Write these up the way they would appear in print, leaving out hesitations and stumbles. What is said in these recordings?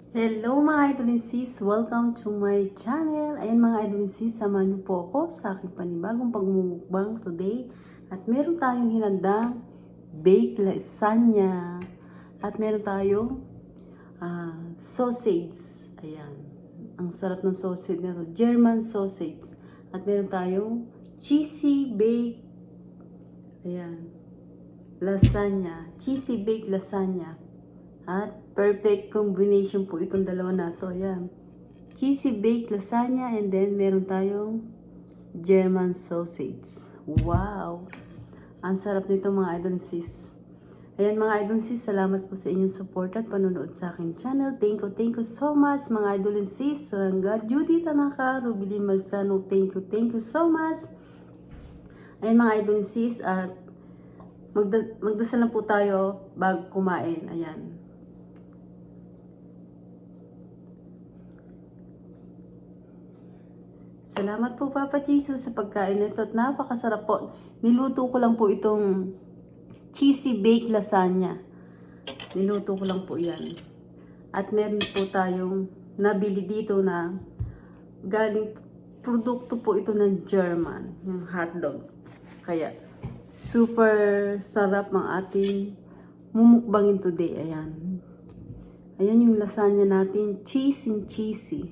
Hello mga idol and sis! Welcome to my channel! Ayan mga idol and sis, samahan niyo po ako sa aking panibagong pagmumukbang today. At meron tayong hinandang baked lasagna. At meron tayong sausage. Ayan. Ang sarap ng sausage na to. German sausage. At meron tayong cheesy baked lasagna. Cheesy baked lasagna. At perfect combination po itong dalawa na to. Ayan. Cheesy baked lasagna and then meron tayong German sausage. Wow! Ang sarap nito mga idol sis. Ayan mga idol sis, salamat po sa inyong support at panonood sa aking channel. Thank you so much mga idol sis. Hanggang Judy Tanaka, Rubilin Magsano, thank you so much. Ayan mga idol sis, at magdasal na po tayo bago kumain. Ayan. Salamat po Papa Jesus sa pagkain nito at napakasarap po. Niluto ko lang po itong cheesy baked lasagna. Niluto ko lang po yan. At meron po tayong nabili dito na galing produkto po ito ng German, yung hotdog. Kaya super sarap ng ating mumukbangin today. Ayan. Ayan yung lasagna natin, cheesy.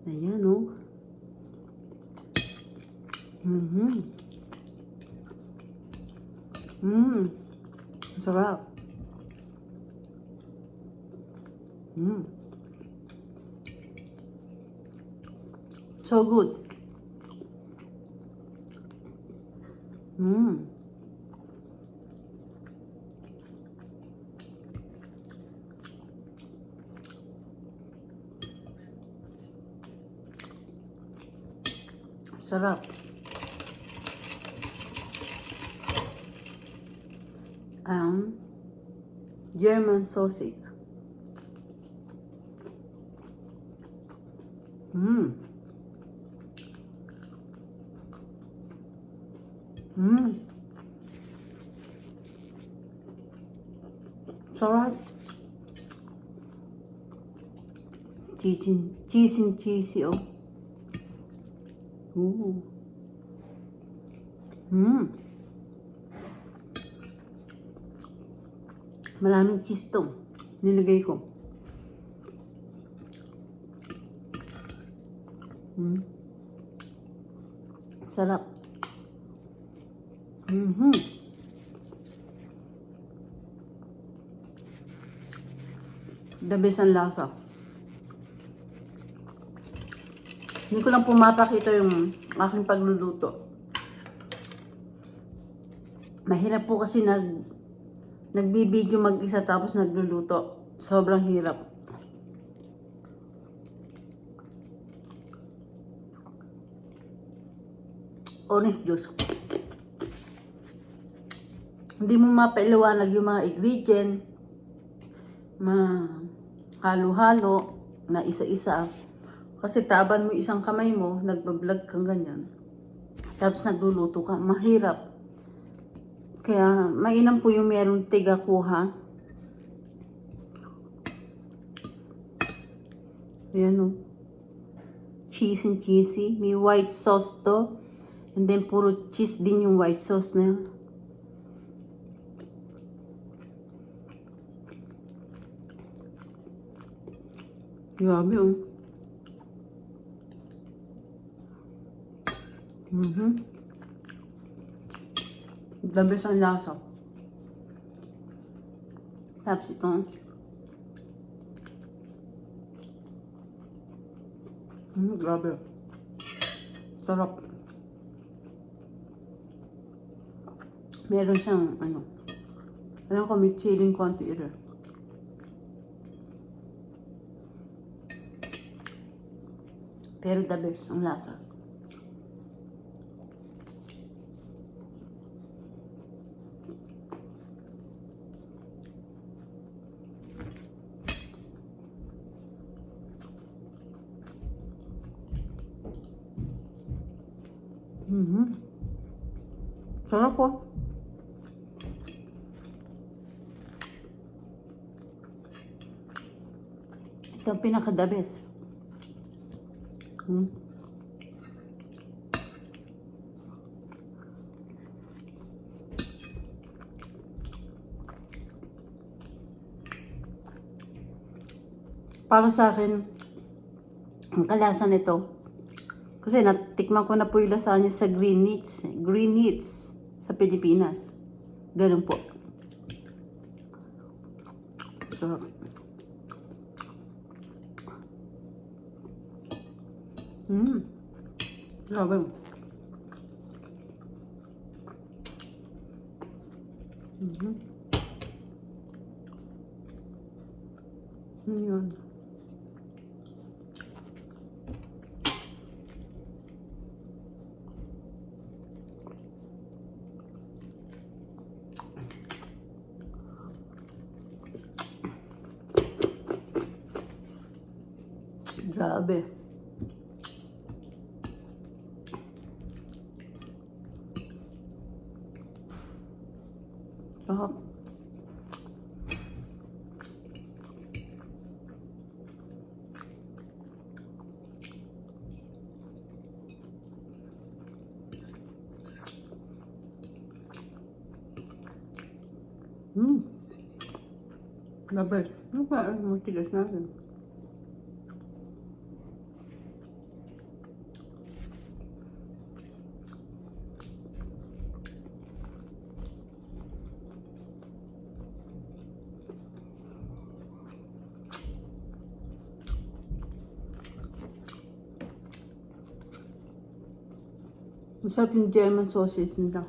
Ayan oh. Sarap. So good. Sarap. German sausage. Sarap. Cheesy, oh. Ooh. Maraming cheese to. Nilagay ko. Sarap. The best ang lasa. Hindi ko lang pumapakita yung aking pagluluto. Mahirap po kasi nagbibideo mag-isa tapos nagluluto. Sobrang hirap. Orange juice. Hindi mo mapailawanag yung mga ingredient. Halo-halo na isa-isa. Kasi taban mo isang kamay mo, nagbablog kang ganyan. Tapos nagluluto ka. Mahirap. Kaya mainam po yung merong tiga kuha. Ayan o. Cheesy. May white sauce to. And then puro cheese din yung white sauce na yun. Grabe oh. Labis ang lasa. Tapos ito. Grabe. Sarap. Meron siyang alam ko may chilling konti ito. Pero the best ang lasa. Sarap po. Ito ang pinaka-the best. Para sa akin, ang kalasa nito, kasi natikman ko na po yung lasagna sa Green Eats sa Pilipinas. Ganun po. So, grabe. Yun. Grabe. Sarap. Grabe. Ano ba ang matigas natin? Masarap yung German sausage nila.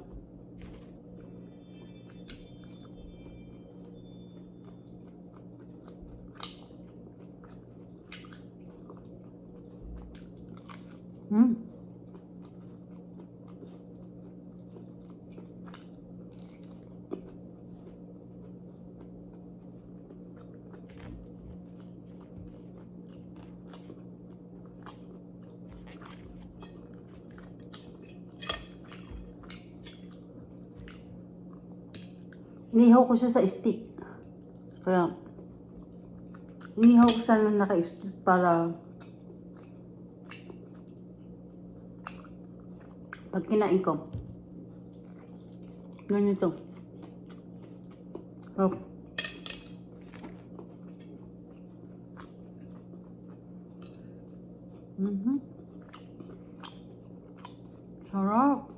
Inihaw ko siya sa stick. Kaya, inihaw ko siya na naka-stick para pag kinain ko, ganito. Oh. Sarap.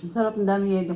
Ang sarap, ng dami yelo.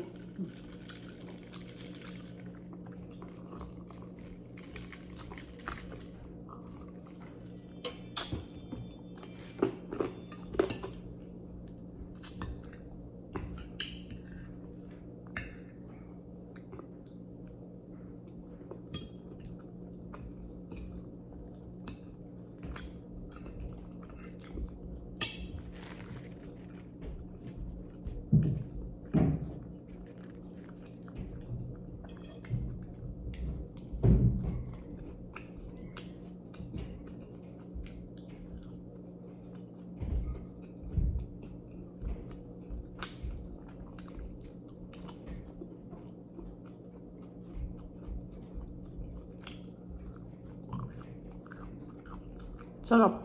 Sarap.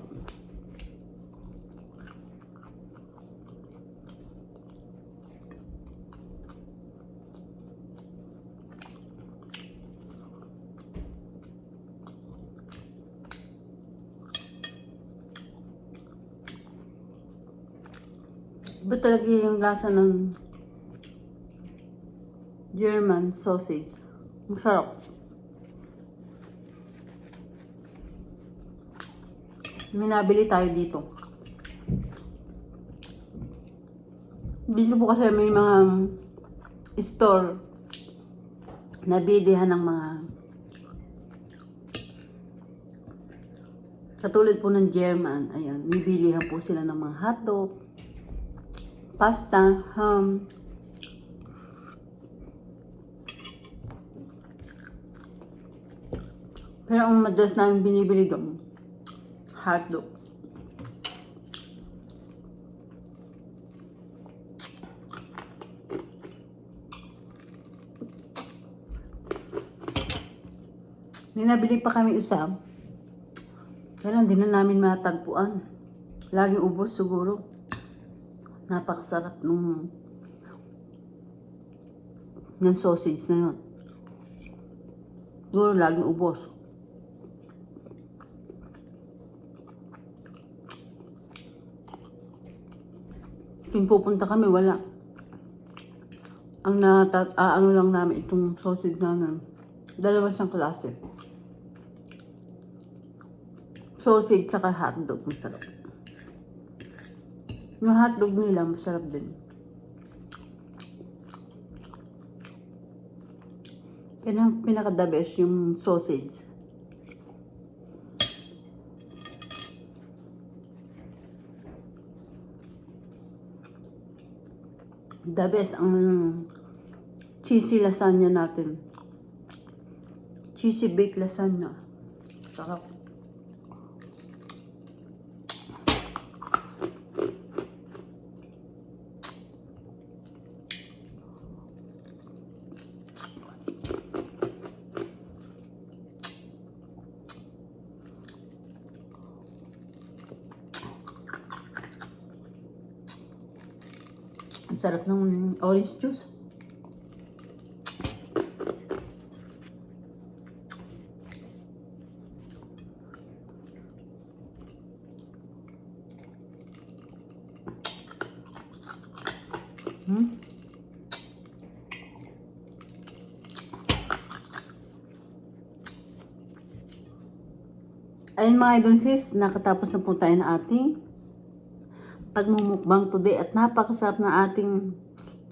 Iba talaga yung lasa ng German sausage. Masarap. May nabili tayo dito. Dito po kasi may mga store na bilihan ng mga katulad po ng German. Ayan, may bilihan po sila ng mga hotdog, pasta, ham, Pero ang madalas namin binibili doon, hotdog. May nabili pa kami isa. Pero hindi na namin matagpuan. Laging ubos siguro. Napakasarap ng sausage na yun. Siguro laging ubos. Kung pupunta kami, wala. Ang ano lang namin itong sausage na dalawa siyang klase. Sausage saka hotdog, masarap. Yung hotdog nila, masarap din. Pinaka-the best yung sausage. The best ang cheesy lasagna natin. Cheesy baked lasagna. Sarap. Ang sarap ng orange juice. Ayun mga idol sis, nakatapos na po tayo ng ating pagmumukbang today at napakasarap na ating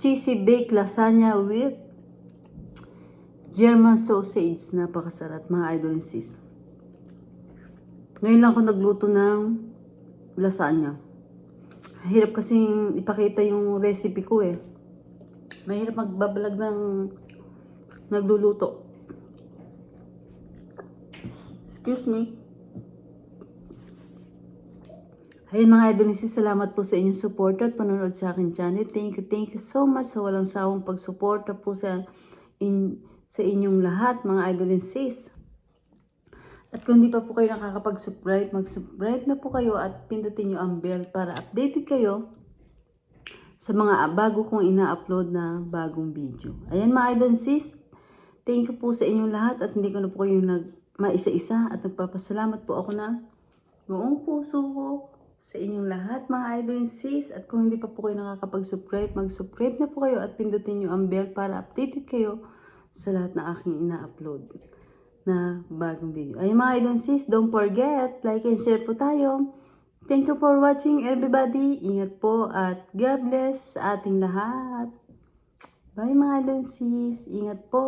cheesy baked lasagna with German sausage. Napakasarap mga idol sis. Ngayon lang ako nagluto ng lasagna. Hirap kasing ipakita yung recipe ko eh. Mahirap magbabalag ng nagluluto. Excuse me. Ayun mga idolisis, salamat po sa inyong support at panonood sa akin channel. Thank you so much sa walang sawang pagsuporta po sa inyong lahat mga idolisis. At kung di pa po kayo nakakapag-subscribe, mag-subscribe na po kayo at pindutin nyo ang bell para updated kayo sa mga bago kong ina-upload na bagong video. Ayan mga idolisis, thank you po sa inyong lahat at hindi ko na po kayo maisa-isa at nagpapasalamat po ako na buong puso ko sa inyong lahat mga idol sis. At kung hindi pa po kayo nakakapag-subscribe, mag-subscribe na po kayo at pindutin nyo ang bell para updated kayo sa lahat na aking ina-upload na bagong video. Ay mga idol sis, don't forget, like and share po tayo. Thank you for watching everybody. Ingat po at God bless sa ating lahat. Bye mga idol sis, ingat po.